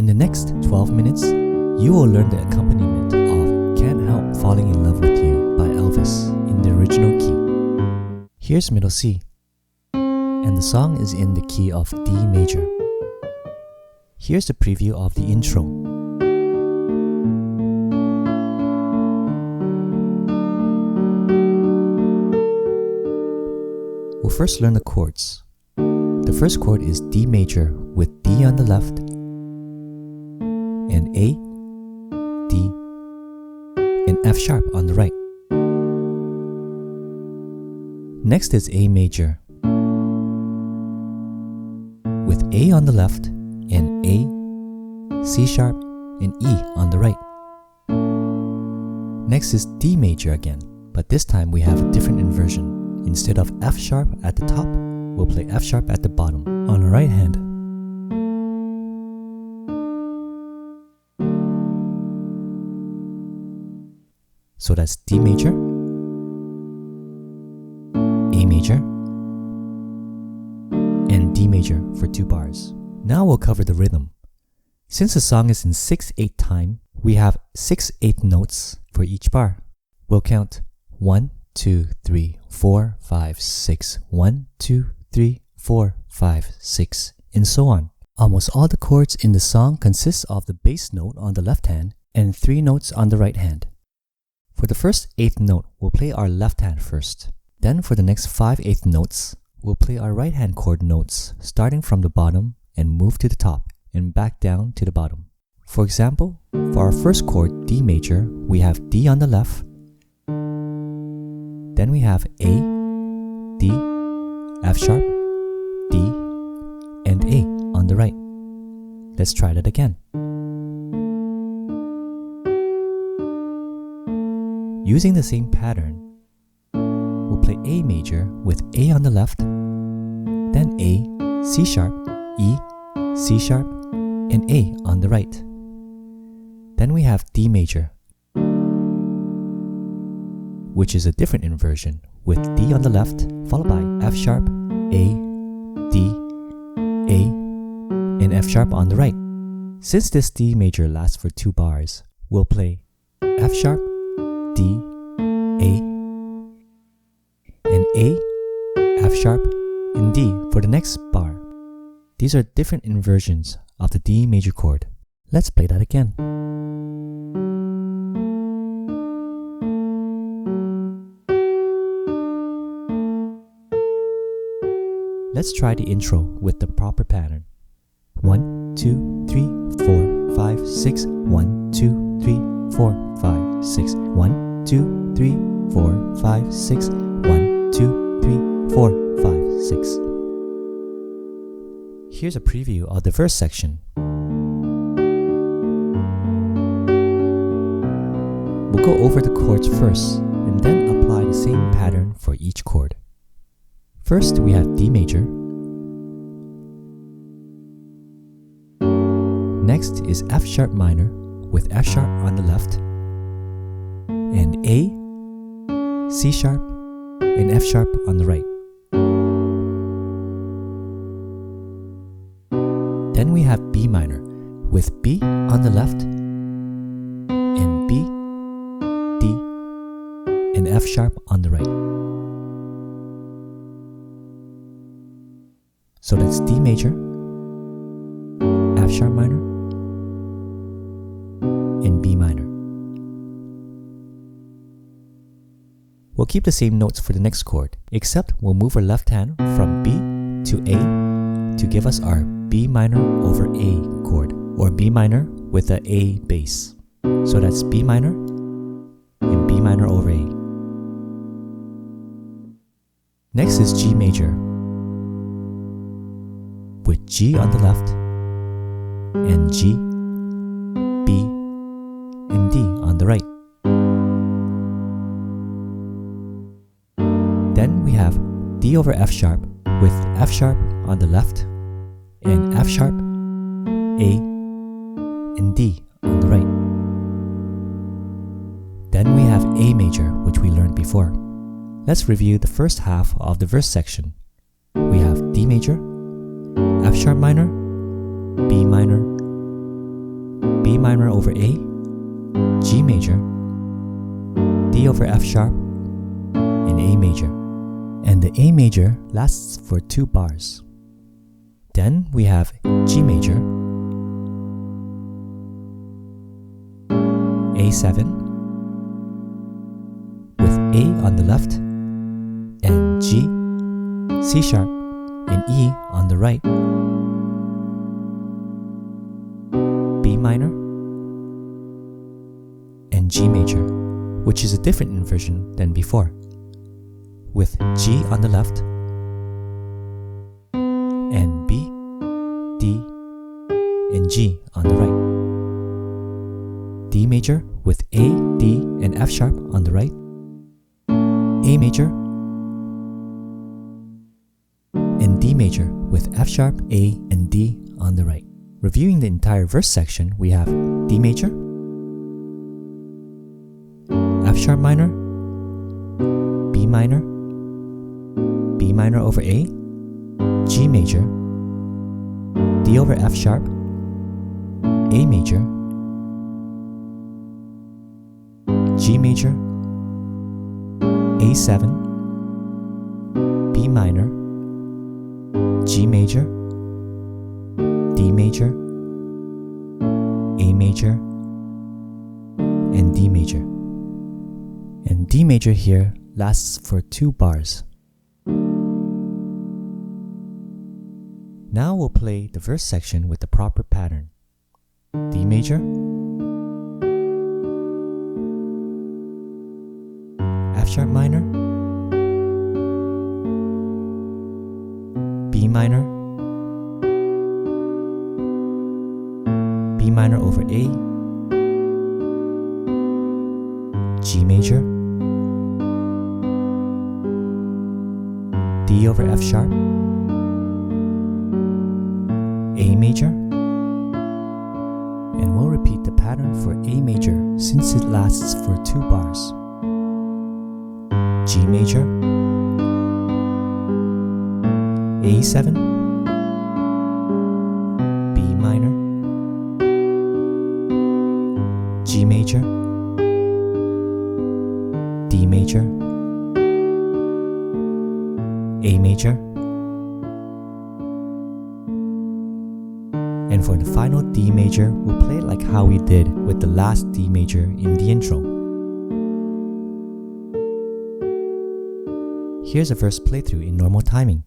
In the next 12 minutes, you will learn the accompaniment of Can't Help Falling in Love with You by Elvis in the original key. Here's middle C, and the song is in the key of D major. Here's the preview of the intro. We'll first learn the chords. The first chord is D major with D on the left and A, D, and F sharp on the right. Next is A major with A on the left and A, C sharp, and E on the right. Next is D major again, but this time we have a different inversion. Instead of F sharp at the top, we'll play F sharp at the bottom on the right hand. So that's D major, A major, and D major for 2 bars. Now we'll cover the rhythm. Since the song is in 6/8 time, we have 6/8 notes for each bar. We'll count 1, 2, 3, 4, 5, 6, 1, 2, 3, 4, 5, 6, and so on. Almost all the chords in the song consist of the bass note on the left hand and 3 notes on the right hand. For the first 8th note, we'll play our left hand first. Then for the next 5/8 notes, we'll play our right hand chord notes, starting from the bottom and move to the top and back down to the bottom. For example, for our first chord, D major, we have D on the left, then we have A, D, F sharp, D, and A on the right. Let's try that again. Using the same pattern, we'll play A major with A on the left, then A, C sharp, E, C sharp, and A on the right. Then we have D major, which is a different inversion, with D on the left, followed by F sharp, A, D, A, and F sharp on the right. Since this D major lasts for 2 bars, we'll play F sharp, D, A, and A, F sharp, and D for the next bar. These are different inversions of the D major chord. Let's play that again. Let's try the intro with the proper pattern. 1, 2, 3, 4, 5, 6, 1, 2, 3, 4, 5, 6, 1, 2, 3, 4, 5, 6, 1, 2, 3, 4, 5, 6. Here's a preview of the verse section. We'll go over the chords first and then apply the same pattern for each chord. First, we have D major. Next is F sharp minor with F sharp on the left, and A, C sharp, and F sharp on the right. Then we have B minor with B on the left, and B, D, and F sharp on the right. So that's D major, F sharp minor, and B minor. We'll keep the same notes for the next chord, except we'll move our left hand from B to A to give us our B minor over A chord, or B minor with the A bass. So that's B minor and B minor over A. Next is G major, with G on the left, and G, B, and D on the right. Then we have D over F sharp with F sharp on the left, and F sharp, A, and D on the right. Then we have A major, which we learned before. Let's review the first half of the verse section. We have D major, F sharp minor, B minor, B minor over A, G major, D over F sharp, and A major. And the A major lasts for 2 bars. Then we have G major, A7, with A on the left, and G, C sharp, and E on the right. B minor, and G major, which is a different inversion than before, with G on the left, and B, D, and G on the right. D major with A, D, and F sharp on the right. A major, and D major with F sharp, A, and D on the right. Reviewing the entire verse section, we have D major, F sharp minor, B minor over A, G major, D over F sharp, A major, G major, A7, B minor, G major, D major, A major, and D major. And D major here lasts for 2 bars. Now we'll play the verse section with the proper pattern. D major, F sharp minor, B minor, B minor over A, G major, D over F sharp, A major, and we'll repeat the pattern for A major since it lasts for 2 bars. G major, A7, B minor, G major, D major, A major, and for the final D major, we'll play it like how we did with the last D major in the intro. Here's a verse playthrough in normal timing.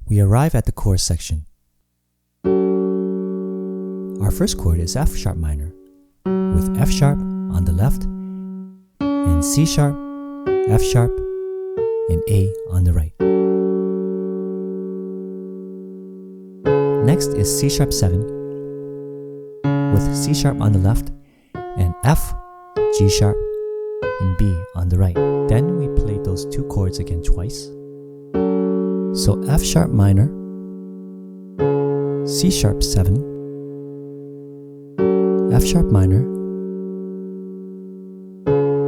We arrive at the chorus section. Our first chord is F sharp minor, with F sharp on the left, and C sharp, F sharp, and A on the right. Next is C sharp 7, with C sharp on the left, and F, G sharp, and B on the right. Then we play those 2 chords again twice. So F sharp minor, C sharp 7, F sharp minor,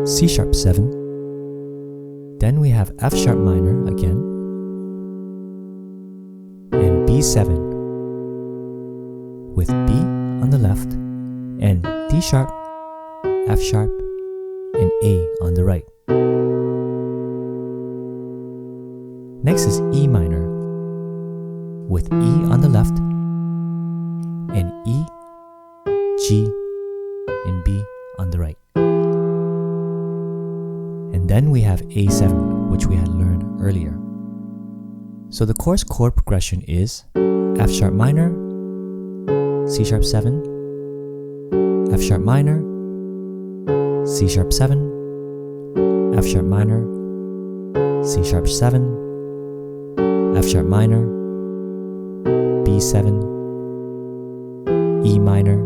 C sharp 7, then we have F sharp minor again, and B7, with B on the left, and D sharp, F sharp, and A on the right. Next is E minor, with E on the left, and E, G, and B on the right. And then we have A7, which we had learned earlier. So the chorus chord progression is F sharp minor, C sharp 7, F sharp minor, C sharp 7, F sharp minor, C sharp 7, F sharp minor, B7, E minor,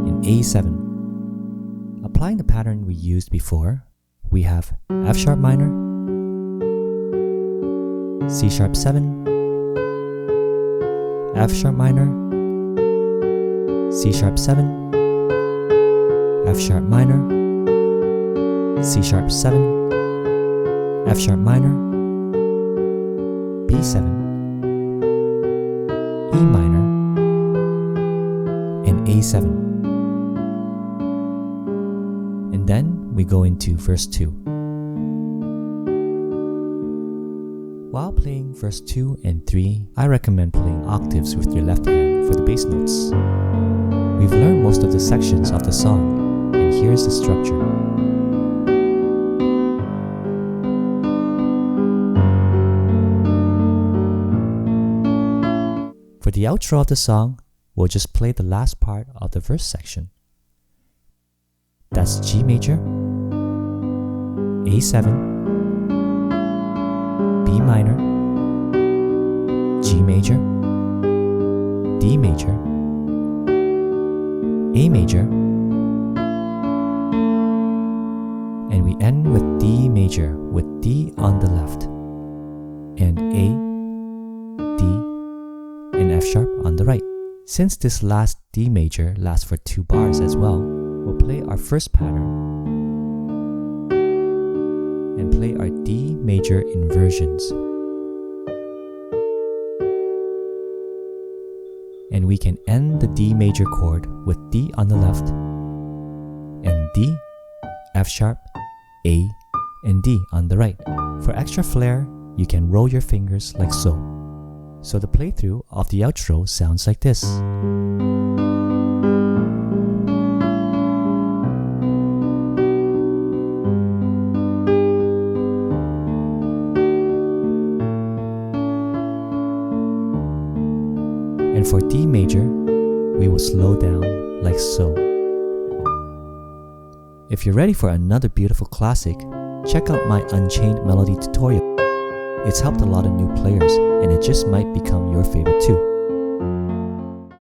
and A7. Applying the pattern we used before, we have F sharp minor, C sharp 7, F sharp minor, C sharp 7, F sharp minor, C sharp 7, F sharp minor, B7, E minor, and A7. And then we go into verse 2. While playing verse 2 and 3, I recommend playing octaves with your left hand for the bass notes. We've learned most of the sections of the song, and here's the structure. For the outro of the song, we'll just play the last part of the verse section. That's G major, A7, B minor, G major, D major, A major, and we end with D major with D on the left, and A, D, and F sharp on the right. Since this last D major lasts for 2 bars as well, we'll play our first pattern and play our D major inversions. And we can end the D major chord with D on the left, and D, F sharp, A, and D on the right. For extra flair, you can roll your fingers like so. So the playthrough of the outro sounds like this. And for D major, we will slow down like so. If you're ready for another beautiful classic, check out my Unchained melody tutorial. It's helped a lot of new players, and it just might become your favorite too.